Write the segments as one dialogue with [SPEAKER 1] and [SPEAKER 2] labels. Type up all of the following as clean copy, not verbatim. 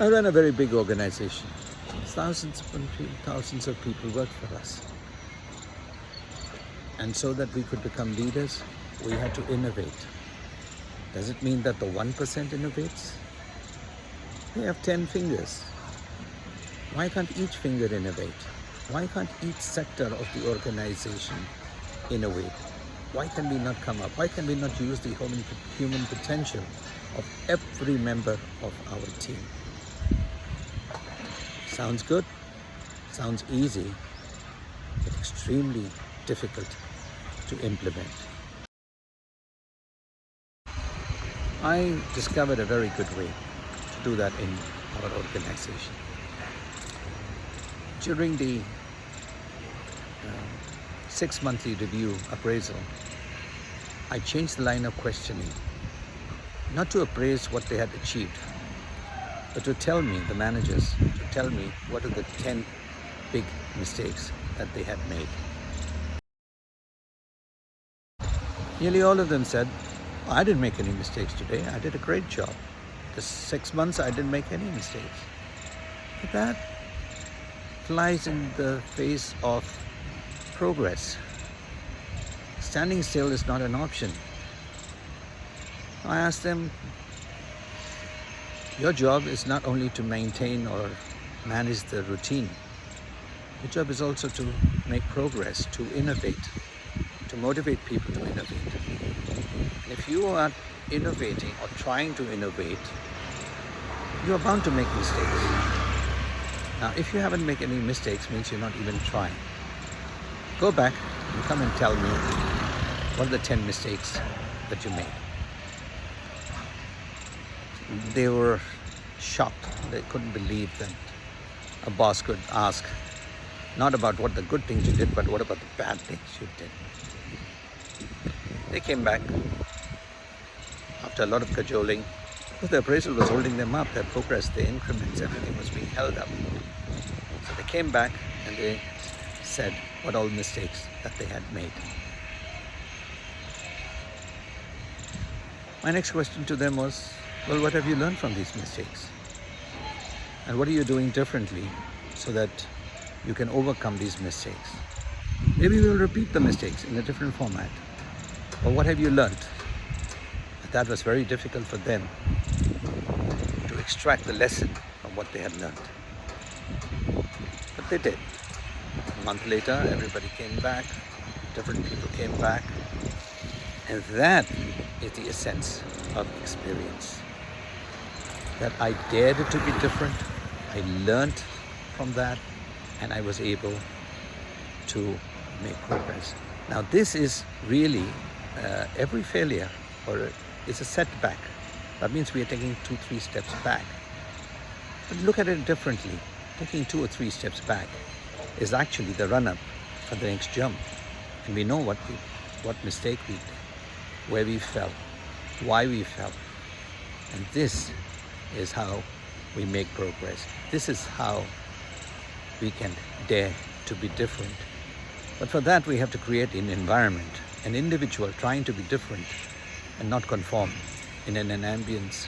[SPEAKER 1] I run a very big organization. Thousands of people work for us. And so that we could become leaders, we had to innovate. Does it mean that the 1% innovates? They have 10 fingers. Why can't each finger innovate? Why can't each sector of the organization innovate? Why can we not come up? Why can we not use the human potential of every member of our team? Sounds good, sounds easy, but extremely difficult to implement. I discovered a very good way to do that in our organization. During the 6-monthly review appraisal, I changed the line of questioning, not to appraise what they had achieved, but to tell me, the managers, to tell me what are the 10 big mistakes that they had made. Nearly all of them said, I didn't make any mistakes today. I did a great job. The 6 months I didn't make any mistakes. But that flies in the face of progress. Standing still is not an option. I asked them, your job is not only to maintain or manage the routine. Your job is also to make progress, to innovate, to motivate people to innovate. And if you are innovating or trying to innovate, you are bound to make mistakes. Now, if you haven't made any mistakes, means you're not even trying. Go back and come and tell me what are the 10 mistakes that you made. They were shocked. They couldn't believe that a boss could ask not about what the good things you did, but what about the bad things you did. They came back after a lot of cajoling, because the appraisal was holding them up, their progress, their increments, everything was being held up. So they came back and they said what all mistakes that they had made. My next question to them was, well, what have you learned from these mistakes? And what are you doing differently so that you can overcome these mistakes? Maybe we'll repeat the mistakes in a different format. But what have you learned? That was very difficult for them to extract the lesson from what they had learned. But they did. A month later, everybody came back, different people came back, and that is the essence of experience. That I dared to be different, I learned from that, and I was able to make progress. Now this is really every failure or it's a setback. That means we are taking 2-3 steps back. But look at it differently. Taking 2 or 3 steps back is actually the run-up for the next jump. And we know what mistake we did, where we fell, why we fell. And this is how we make progress. This is how we can dare to be different. But for that we have to create an environment, an individual trying to be different and not conform in an ambience,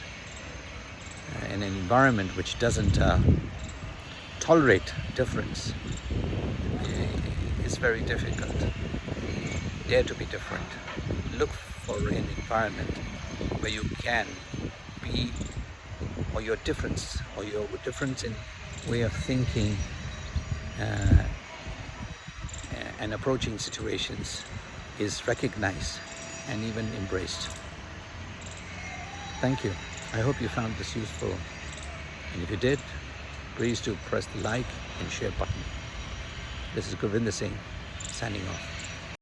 [SPEAKER 1] in an environment which doesn't tolerate difference. It's very difficult. Dare to be different. Look for an environment where you can be, or your difference in way of thinking and approaching situations is recognized and even embraced. Thank you. I hope you found this useful. And if you did, please do press the like and share button. This is Govinda Singh signing off.